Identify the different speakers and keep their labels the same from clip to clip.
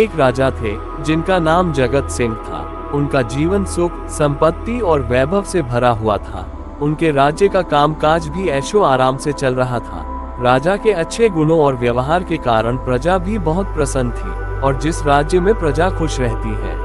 Speaker 1: एक राजा थे जिनका नाम जगत सिंह था। उनका जीवन सुख, संपत्ति और वैभव से भरा हुआ था। उनके राज्य का कामकाज भी ऐशो आराम से चल रहा था। राजा के अच्छे गुणों और व्यवहार के कारण प्रजा भी बहुत प्रसन्न थी, और जिस राज्य में प्रजा खुश रहती है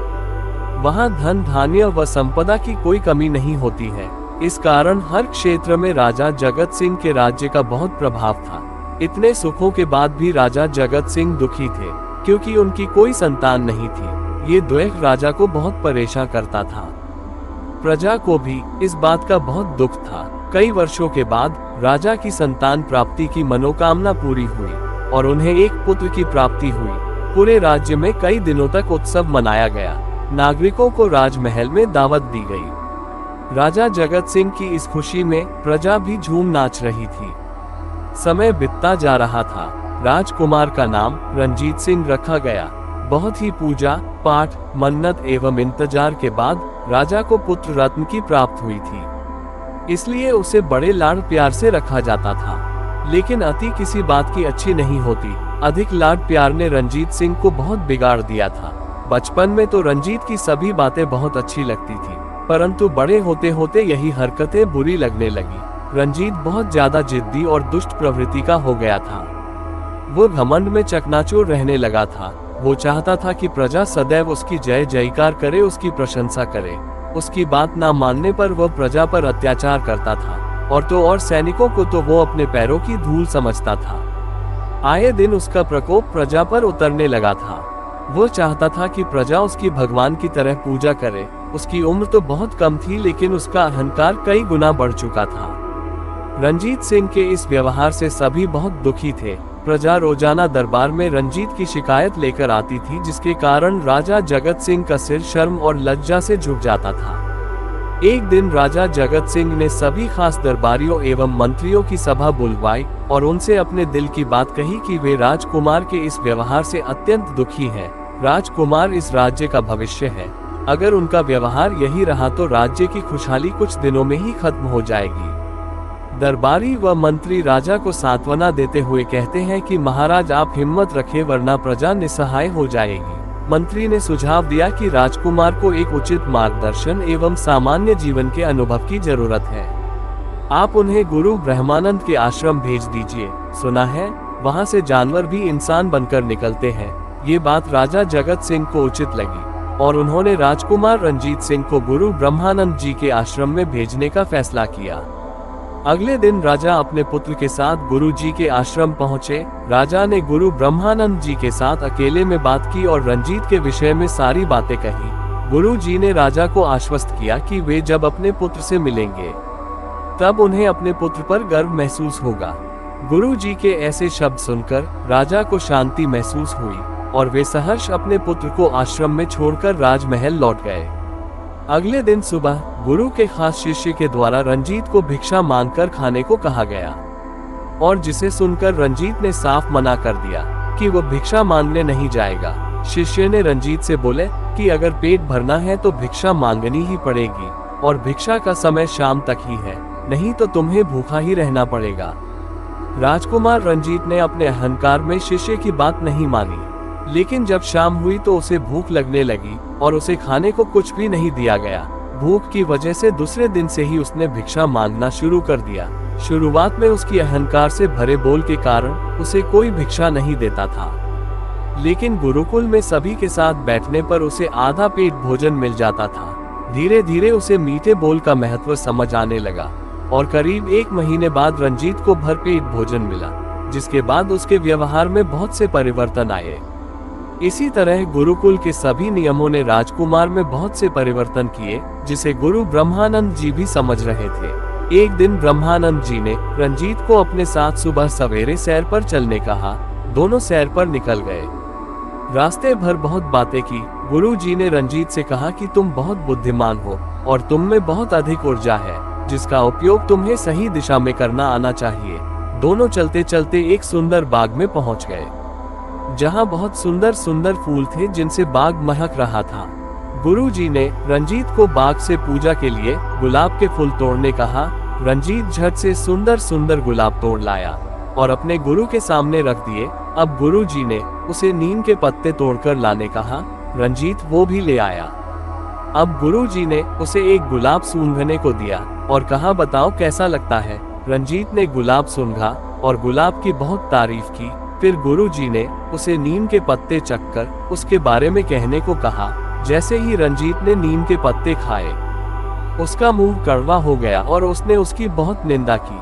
Speaker 1: वहां धन धान्य व संपदा की कोई कमी नहीं होती है। इस कारण हर क्षेत्र में राजा जगत सिंह के राज्य का बहुत प्रभाव था। इतने सुखों के बाद भी राजा जगत सिंह दुखी थे, क्योंकि उनकी कोई संतान नहीं थी। ये द्वेष राजा को बहुत परेशान करता था। प्रजा को भी इस बात का बहुत दुख था। कई वर्षों के बाद राजा की संतान प्राप्ति की मनोकामना पूरी हुई और उन्हें एक पुत्र की प्राप्ति हुई। पूरे राज्य में कई दिनों तक उत्सव मनाया गया। नागरिकों को राजमहल में दावत दी गई। राजा जगत सिंह की इस खुशी में प्रजा भी झूम नाच रही थी। समय बीतता जा रहा था। राजकुमार का नाम रंजीत सिंह रखा गया। बहुत ही पूजा पाठ, मन्नत एवं इंतजार के बाद राजा को पुत्र रत्न की प्राप्त हुई थी, इसलिए उसे बड़े लाड प्यार से रखा जाता था। लेकिन अति किसी बात की अच्छी नहीं होती। अधिक लाड प्यार ने रंजीत सिंह को बहुत बिगाड़ दिया था। बचपन में तो रंजीत की सभी बातें बहुत अच्छी लगती थी, परंतु बड़े होते होते यही हरकतें बुरी लगने लगी। रंजीत बहुत ज्यादा जिद्दी और दुष्ट प्रवृत्ति का हो गया था। वो घमंड में चकनाचूर रहने लगा था। वो चाहता था कि प्रजा सदैव उसकी जय जयकार करे, उसकी प्रशंसा करे। उसकी बात ना मानने पर वह प्रजा पर अत्याचार करता था, और तो और सैनिकों को तो वो अपने पैरों की धूल समझता था। आए दिन उसका प्रकोप प्रजा पर उतरने लगा था। वो चाहता था कि प्रजा उसकी भगवान की तरह पूजा करे। उसकी उम्र तो बहुत कम थी, लेकिन उसका अहंकार कई गुना बढ़ चुका था। रंजीत सिंह के इस व्यवहार से सभी बहुत दुखी थे। प्रजा रोजाना दरबार में रंजीत की शिकायत लेकर आती थी, जिसके कारण राजा जगत सिंह का सिर शर्म और लज्जा से झुक जाता था। एक दिन राजा जगत सिंह ने सभी खास दरबारियों एवं मंत्रियों की सभा बुलवाई और उनसे अपने दिल की बात कही कि वे राजकुमार के इस व्यवहार से अत्यंत दुखी हैं। राजकुमार इस राज्य का भविष्य है। अगर उनका व्यवहार यही रहा तो राज्य की खुशहाली कुछ दिनों में ही खत्म हो जाएगी। दरबारी व मंत्री राजा को सांत्वना देते हुए कहते हैं कि महाराज आप हिम्मत रखें, वरना प्रजा निसहाय हो जाएगी। मंत्री ने सुझाव दिया कि राजकुमार को एक उचित मार्गदर्शन एवं सामान्य जीवन के अनुभव की जरूरत है। आप उन्हें गुरु ब्रह्मानंद के आश्रम भेज दीजिए। सुना है वहां से जानवर भी इंसान बनकर निकलते हैं। ये बात राजा जगत सिंह को उचित लगी और उन्होंने राजकुमार रंजीत सिंह को गुरु ब्रह्मानंद जी के आश्रम में भेजने का फैसला किया। अगले दिन राजा अपने पुत्र के साथ गुरु जी के आश्रम पहुंचे। राजा ने गुरु ब्रह्मानंद जी के साथ अकेले में बात की और रंजीत के विषय में सारी बातें कही। गुरु जी ने राजा को आश्वस्त किया कि वे जब अपने पुत्र से मिलेंगे तब उन्हें अपने पुत्र पर गर्व महसूस होगा। गुरु जी के ऐसे शब्द सुनकर राजा को शांति महसूस हुई और वे सहर्ष अपने पुत्र को आश्रम में छोड़कर राजमहल लौट गए। अगले दिन सुबह गुरु के खास शिष्य के द्वारा रंजीत को भिक्षा मांगकर खाने को कहा गया, और जिसे सुनकर रंजीत ने साफ मना कर दिया कि वह भिक्षा मांगने नहीं जाएगा। शिष्य ने रंजीत से बोले कि अगर पेट भरना है तो भिक्षा मांगनी ही पड़ेगी, और भिक्षा का समय शाम तक ही है, नहीं तो तुम्हें भूखा ही रहना पड़ेगा। राजकुमार रंजीत ने अपने अहंकार में शिष्य की बात नहीं मानी, लेकिन जब शाम हुई तो उसे भूख लगने लगी और उसे खाने को कुछ भी नहीं दिया गया। भूख की वजह से दूसरे दिन से ही उसने भिक्षा मांगना शुरू कर दिया। शुरुआत में उसकी अहंकार से भरे बोल के कारण उसे कोई भिक्षा नहीं देता था, लेकिन गुरुकुल में सभी के साथ बैठने पर उसे आधा पेट भोजन मिल जाता था। धीरे धीरे उसे मीठे बोल का महत्व समझ आने लगा और करीब 1 महीने बाद रंजीत को भरपेट भोजन मिला, जिसके बाद उसके व्यवहार में बहुत से परिवर्तन आए। इसी तरह गुरुकुल के सभी नियमों ने राजकुमार में बहुत से परिवर्तन किए, जिसे गुरु ब्रह्मानंद जी भी समझ रहे थे। एक दिन ब्रह्मानंद जी ने रंजीत को अपने साथ सुबह सवेरे सैर पर चलने कहा। दोनों सैर पर निकल गए। रास्ते भर बहुत बातें की। गुरु जी ने रंजीत से कहा कि तुम बहुत बुद्धिमान हो और तुम में बहुत अधिक ऊर्जा है, जिसका उपयोग तुम्हें सही दिशा में करना आना चाहिए। दोनों चलते चलते एक सुंदर बाग में पहुंच गए, जहां बहुत सुंदर सुंदर फूल थे जिनसे बाग महक रहा था। गुरु जी ने रंजीत को बाग से पूजा के लिए गुलाब के फूल तोड़ने कहा। रंजीत झट से सुंदर सुंदर गुलाब तोड़ लाया और अपने गुरु के सामने रख दिए। अब गुरु जी ने उसे नीम के पत्ते तोड़कर लाने कहा। रंजीत वो भी ले आया। अब गुरुजी ने उसे एक गुलाब सूंघने को दिया और कहा, बताओ कैसा लगता है। रंजीत ने गुलाब सूंघा और गुलाब की बहुत तारीफ की। फिर गुरुजी ने उसे नीम के पत्ते चखकर उसके बारे में कहने को कहा। जैसे ही रंजीत ने नीम के पत्ते खाए, उसका मुंह कड़वा हो गया और उसने उसकी बहुत निंदा की।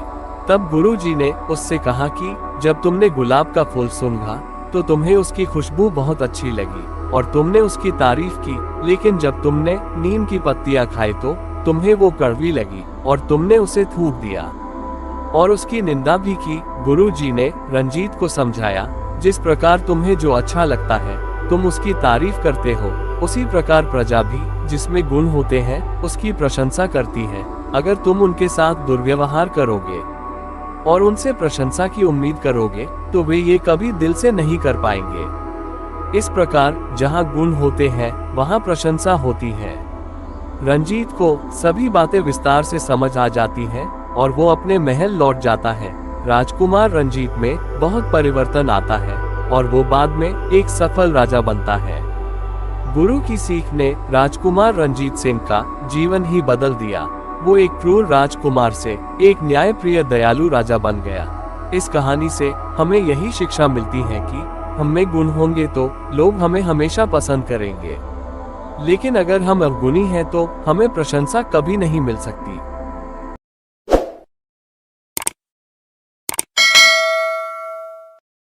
Speaker 1: तब गुरुजी ने उससे कहा कि जब तुमने गुलाब का फूल सूंघा तो तुम्हें उसकी खुशबू बहुत अच्छी लगी और तुमने उसकी तारीफ की, लेकिन जब तुमने नीम की पत्तियां खाई तो तुम्हें वो कड़वी लगी और तुमने उसे थूक दिया और उसकी निंदा भी की। गुरुजी ने रंजीत को समझाया, जिस प्रकार तुम्हें जो अच्छा लगता है तुम उसकी तारीफ करते हो, उसी प्रकार प्रजा भी जिसमें गुण होते हैं उसकी प्रशंसा करती है। अगर तुम उनके साथ दुर्व्यवहार करोगे और उनसे प्रशंसा की उम्मीद करोगे तो वे ये कभी दिल से नहीं कर पाएंगे। इस प्रकार जहाँ गुण होते हैं वहाँ प्रशंसा होती है। रंजीत को सभी बातें विस्तार से समझ आ जाती हैं और वो अपने महल लौट जाता है। राजकुमार रंजीत में बहुत परिवर्तन आता है और वो बाद में एक सफल राजा बनता है। गुरु की सीख ने राजकुमार रंजीत सिंह का जीवन ही बदल दिया। वो एक क्रूर राजकुमार से एक न्यायप्रिय दयालु राजा बन गया। इस कहानी से हमें यही शिक्षा मिलती है कि हम में गुण होंगे तो लोग हमें हमेशा पसंद करेंगे, लेकिन अगर हम अवगुणी हैं तो हमें प्रशंसा कभी नहीं मिल सकती।